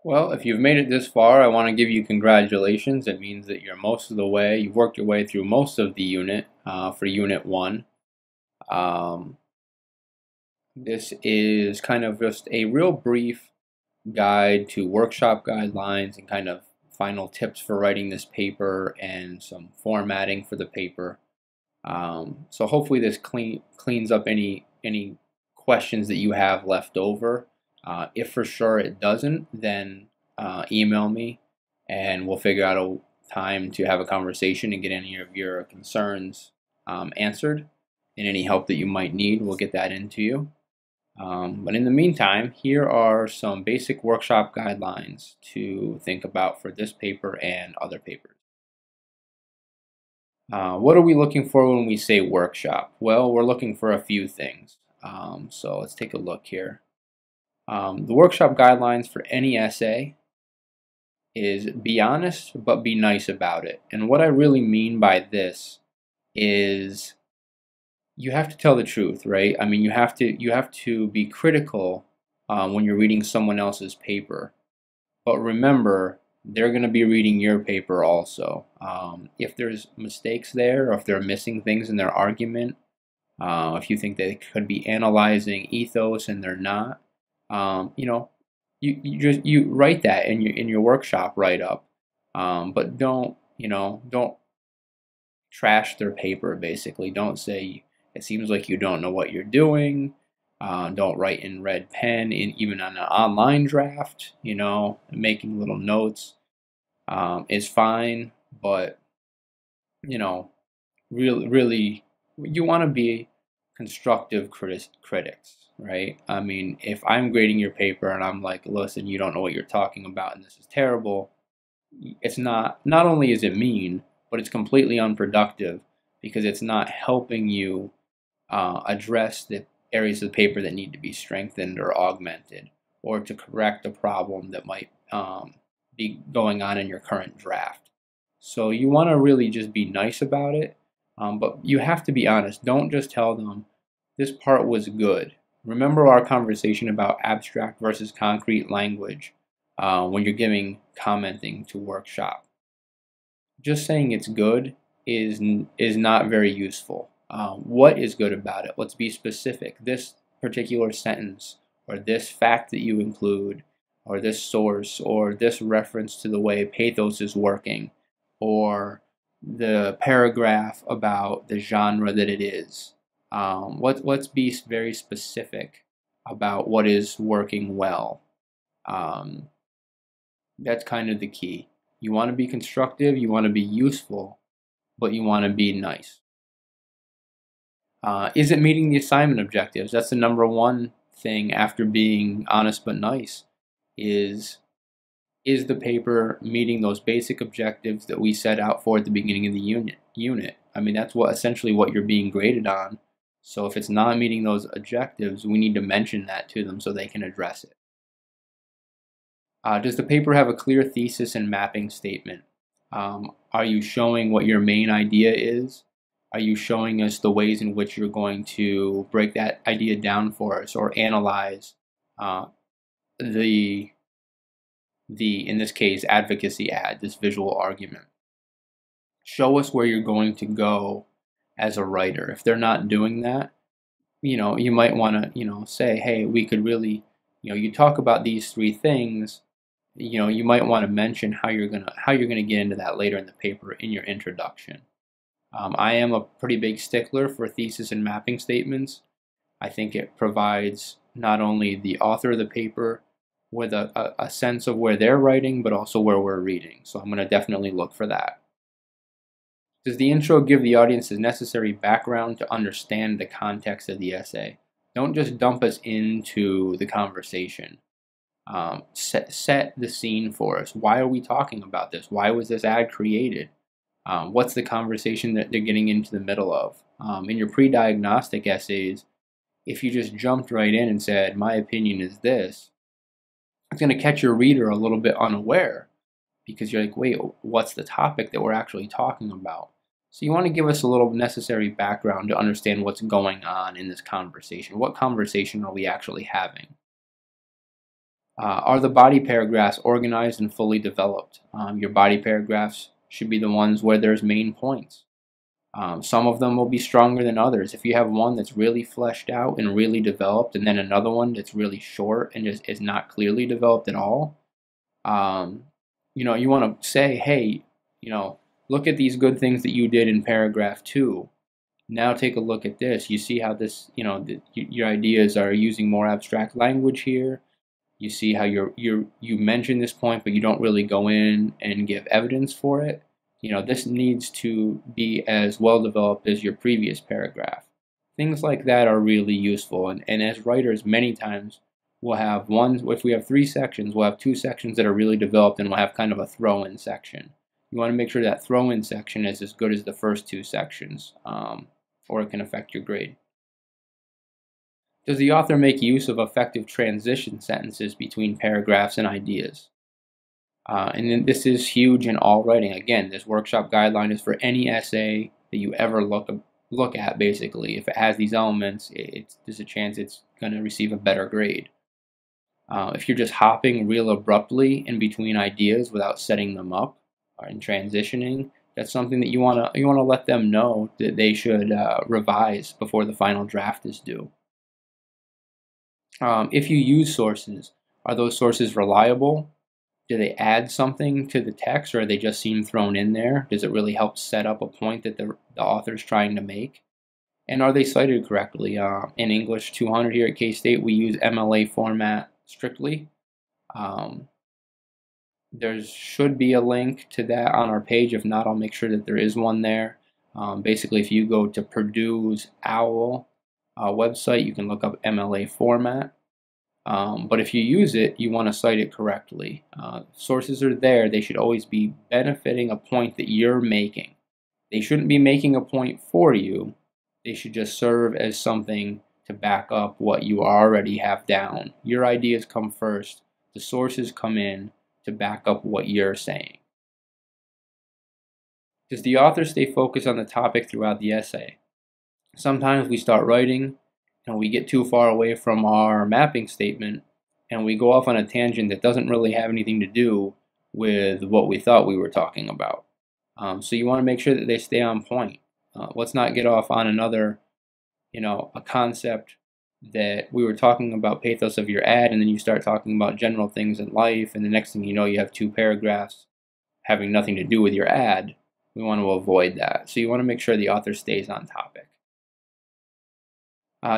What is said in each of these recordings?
Well, if you've made it this far, I want to give you congratulations. It means that you're most of the way, you've worked your way through most of the unit for Unit 1. Um, this is kind of just a real brief guide to workshop guidelines and kind of final tips for writing this paper and some formatting for the paper. So hopefully this cleans up any questions that you have left over. If for sure it doesn't, then email me and we'll figure out a time to have a conversation and get any of your concerns answered. And any help that you might need, we'll get that into you. But in the meantime, here are some basic workshop guidelines to think about for this paper and other papers. What are we looking for when we say workshop? Well, we're looking for a few things. So let's take a look here. The workshop guidelines for any essay is be honest, but be nice about it. And what I really mean by this is you have to tell the truth, right? I mean, you have to be critical when you're reading someone else's paper. But remember, they're going to be reading your paper also. If there's mistakes there, or if they're missing things in their argument, if you think they could be analyzing ethos and they're not, you know, you write that in your workshop write up, but don't trash their paper. Basically, don't say it seems like you don't know what you're doing. Don't write in red pen, even on an online draft. Making little notes is fine, but you know, really, you want to be constructive critics, right? I mean, if I'm grading your paper and I'm like, listen, you don't know what you're talking about, and this is terrible. It's not only is it mean, but it's completely unproductive because it's not helping you address the areas of the paper that need to be strengthened or augmented, or to correct a problem that might be going on in your current draft. So you want to really just be nice about it, but you have to be honest. Don't just tell them this part was good. Remember our conversation about abstract versus concrete language when you're giving commenting to workshop. Just saying it's good is not very useful. What is good about it? Let's be specific. This particular sentence, or this fact that you include, or this source, or this reference to the way pathos is working, or the paragraph about the genre that it is. Let's be very specific about what is working well. Um, that's kind of the key. You want to be constructive, you want to be useful, but you want to be nice. Is it meeting the assignment objectives? That's the number one thing after being honest but nice. Is the paper meeting those basic objectives that we set out for at the beginning of the unit? I mean, that's essentially what you're being graded on. So if it's not meeting those objectives, we need to mention that to them so they can address it. Does the paper have a clear thesis and mapping statement? Are you showing what your main idea is? Are you showing us the ways in which you're going to break that idea down for us, or analyze uh, the in this case, advocacy ad, this visual argument? Show us where you're going to go as a writer. If they're not doing that, you might want to, say, hey, we could really, you talk about these three things. You might want to mention how you're gonna get into that later in the paper in your introduction. I am a pretty big stickler for thesis and mapping statements. I think it provides not only the author of the paper with a sense of where they're writing, but also where we're reading. So I'm going to definitely look for that. Does the intro give the audience the necessary background to understand the context of the essay? Don't just dump us into the conversation. Set the scene for us. Why are we talking about this? Why was this ad created? What's the conversation that they're getting into the middle of? In your pre-diagnostic essays, if you just jumped right in and said, my opinion is this, it's going to catch your reader a little bit unaware, because you're like, wait, what's the topic that we're actually talking about? So you want to give us a little necessary background to understand what's going on in this conversation. What conversation are we actually having? Are the body paragraphs organized and fully developed? Your body paragraphs should be the ones where there's main points. Some of them will be stronger than others. If you have one that's really fleshed out and really developed, and then another one that's really short and just is not clearly developed at all, you want to say, hey, look at these good things that you did in paragraph 2. Now take a look at this. You see how this, your ideas are using more abstract language here. You see how you mention this point, but you don't really go in and give evidence for it. This needs to be as well developed as your previous paragraph. Things like that are really useful. And as writers, many times we'll have if we have 3 sections, we'll have 2 sections that are really developed, and we'll have kind of a throw-in section. You want to make sure that throw-in section is as good as the first 2 sections, or it can affect your grade. Does the author make use of effective transition sentences between paragraphs and ideas? And then this is huge in all writing. Again, this workshop guideline is for any essay that you ever look at, basically. If it has these elements, there's a chance it's going to receive a better grade. If you're just hopping real abruptly in between ideas without setting them up and transitioning, that's something that you want to let them know that they should revise before the final draft is due. If you use sources, are those sources reliable? Do they add something to the text, or are they just seem thrown in there? Does it really help set up a point that the author's trying to make? And are they cited correctly? In English 200 here at K-State, we use MLA format strictly. There should be a link to that on our page. If not, I'll make sure that there is one there. Basically, if you go to Purdue's OWL website, you can look up MLA format. But if you use it, you want to cite it correctly. Sources are there. They should always be benefiting a point that you're making. They shouldn't be making a point for you. They should just serve as something to back up what you already have down. Your ideas come first. The sources come in to back up what you're saying. Does the author stay focused on the topic throughout the essay? Sometimes we start writing and we get too far away from our mapping statement and we go off on a tangent that doesn't really have anything to do with what we thought we were talking about. So you want to make sure that they stay on point. Let's not get off on another, a concept that we were talking about pathos of your ad, and then you start talking about general things in life, and the next thing you know, you have 2 paragraphs having nothing to do with your ad. We want to avoid that. So you want to make sure the author stays on topic.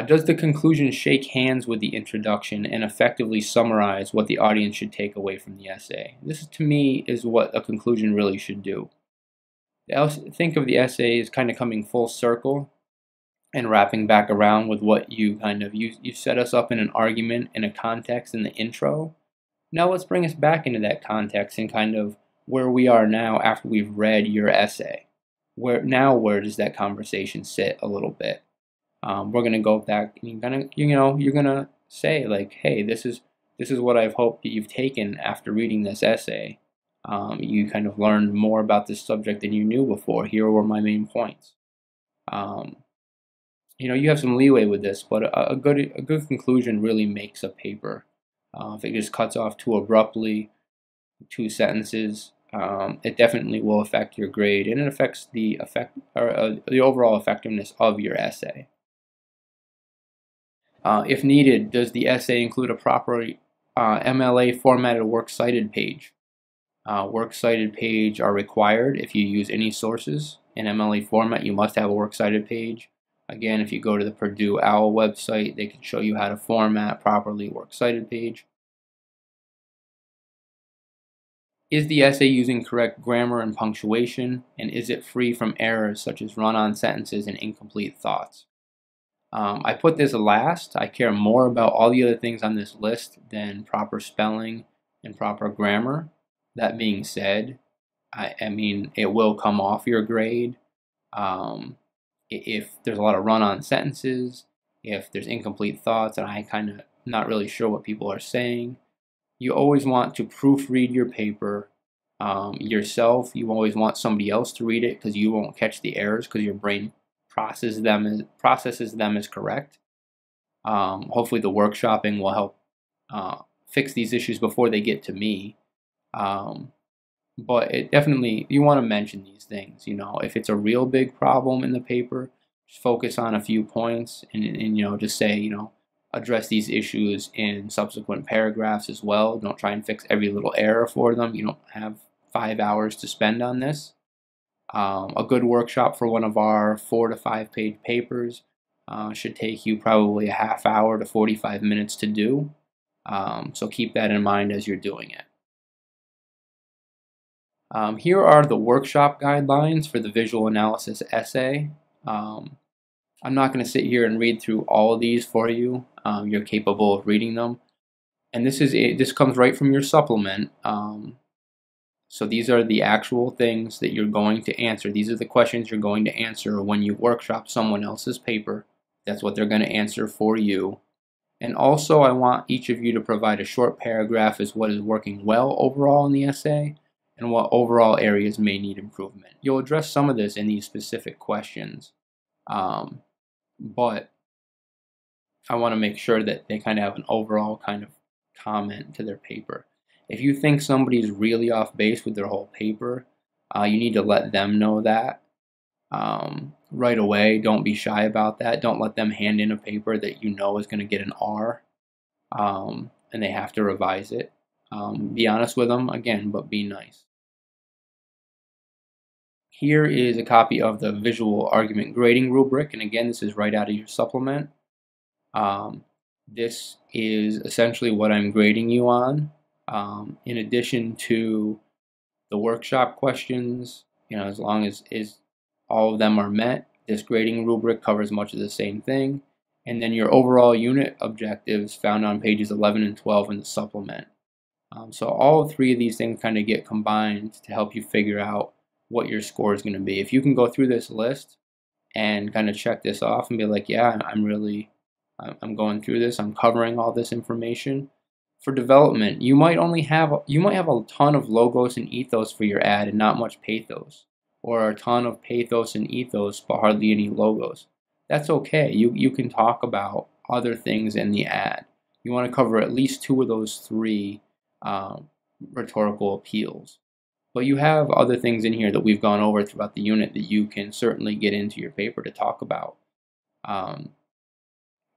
Does the conclusion shake hands with the introduction and effectively summarize what the audience should take away from the essay? This, to me, is what a conclusion really should do. Think of the essay as kind of coming full circle and wrapping back around with what you you set us up in an argument, in a context, in the intro. Now let's bring us back into that context and kind of where we are now after we've read your essay. Where does that conversation sit a little bit? We're gonna go back and you're gonna say like, hey, this is what I've hoped that you've taken after reading this essay. You kind of learned more about this subject than you knew before. Here were my main points. You have some leeway with this, but a good conclusion really makes a paper. If it just cuts off too abruptly, 2 sentences, it definitely will affect your grade, and it affects the overall effectiveness of your essay. If needed, does the essay include a proper MLA formatted works cited page? Works cited page are required if you use any sources in MLA format. You must have a works cited page. Again, if you go to the Purdue OWL website, they can show you how to format properly works cited page. Is the essay using correct grammar and punctuation, and is it free from errors such as run-on sentences and incomplete thoughts? I put this last. I care more about all the other things on this list than proper spelling and proper grammar. That being said, I mean, it will come off your grade. If there's a lot of run-on sentences, if there's incomplete thoughts, and I kind of not really sure what people are saying, you always want to proofread your paper yourself. You always want somebody else to read it because you won't catch the errors because your brain processes them as correct. Hopefully the workshopping will help fix these issues before they get to me. But it definitely, you want to mention these things. If it's a real big problem in the paper, just focus on a few points and just say, address these issues in subsequent paragraphs as well. Don't try and fix every little error for them. You don't have 5 hours to spend on this. A good workshop for one of our 4 to 5 page papers should take you probably a half hour to 45 minutes to do. So keep that in mind as you're doing it. Here are the workshop guidelines for the visual analysis essay. I'm not going to sit here and read through all of these for you. You're capable of reading them. And this comes right from your supplement. So these are the actual things that you're going to answer. These are the questions you're going to answer when you workshop someone else's paper. That's what they're going to answer for you. And also, I want each of you to provide a short paragraph as what is working well overall in the essay and what overall areas may need improvement. You'll address some of this in these specific questions, but I want to make sure that they kind of have an overall kind of comment to their paper. If you think somebody's really off base with their whole paper, you need to let them know that right away. Don't be shy about that. Don't let them hand in a paper that you know is going to get an R and they have to revise it. Be honest with them, again, but be nice. Here is a copy of the visual argument grading rubric, and again, this is right out of your supplement. This is essentially what I'm grading you on. In addition to the workshop questions, as long as all of them are met, this grading rubric covers much of the same thing. And then your overall unit objectives found on pages 11 and 12 in the supplement. So all 3 of these things kind of get combined to help you figure out what your score is going to be. If you can go through this list and kind of check this off and be like, yeah, I'm going through this, I'm covering all this information. For development, you might have a ton of logos and ethos for your ad and not much pathos, or a ton of pathos and ethos but hardly any logos. That's okay. You can talk about other things in the ad. You want to cover at least 2 of those 3 rhetorical appeals. But you have other things in here that we've gone over throughout the unit that you can certainly get into your paper to talk about.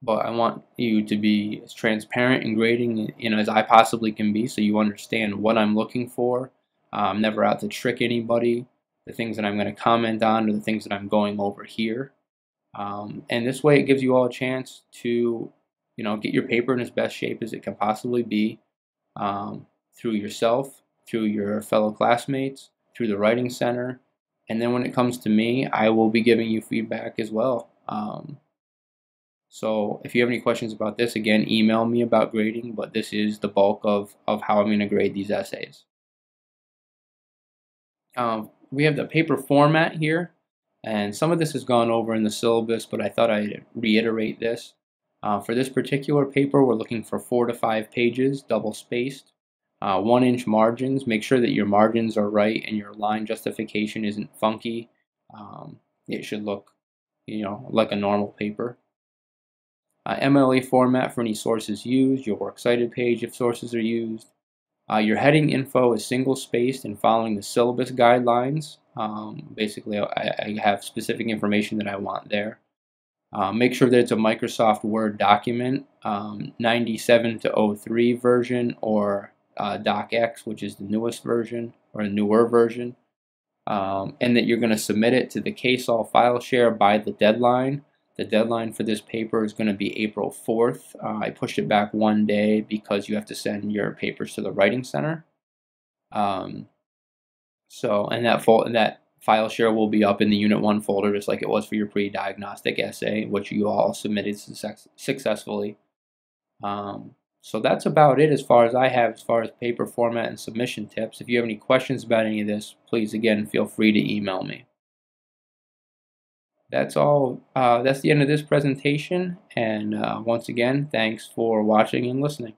But I want you to be as transparent in grading as I possibly can be, so you understand what I'm looking for. I'm never out to trick anybody. The things that I'm going to comment on are the things that I'm going over here. And this way it gives you all a chance to get your paper in as best shape as it can possibly be, through yourself, through your fellow classmates, through the Writing Center. And then when it comes to me, I will be giving you feedback as well. So if you have any questions about this, again, email me about grading, but this is the bulk of how I'm going to grade these essays. We have the paper format here, and some of this has gone over in the syllabus, but I thought I'd reiterate this. For this particular paper, we're looking for 4 to 5 pages, double-spaced, 1-inch margins. Make sure that your margins are right and your line justification isn't funky. It should look, like a normal paper. MLA format for any sources used, your works cited page if sources are used. Your heading info is single-spaced and following the syllabus guidelines. Basically, I have specific information that I want there. Make sure that it's a Microsoft Word document, 97 to 03 version, or DocX, which is the newest version, or the newer version. And that you're going to submit it to the KSOL file share by the deadline. The deadline for this paper is going to be April 4th. I pushed it back 1 day because you have to send your papers to the Writing Center. And that file share will be up in the Unit 1 folder just like it was for your pre-diagnostic essay, which you all submitted successfully. So that's about it as far as paper format and submission tips. If you have any questions about any of this, please, again, feel free to email me. That's all. That's the end of this presentation, and once again, thanks for watching and listening.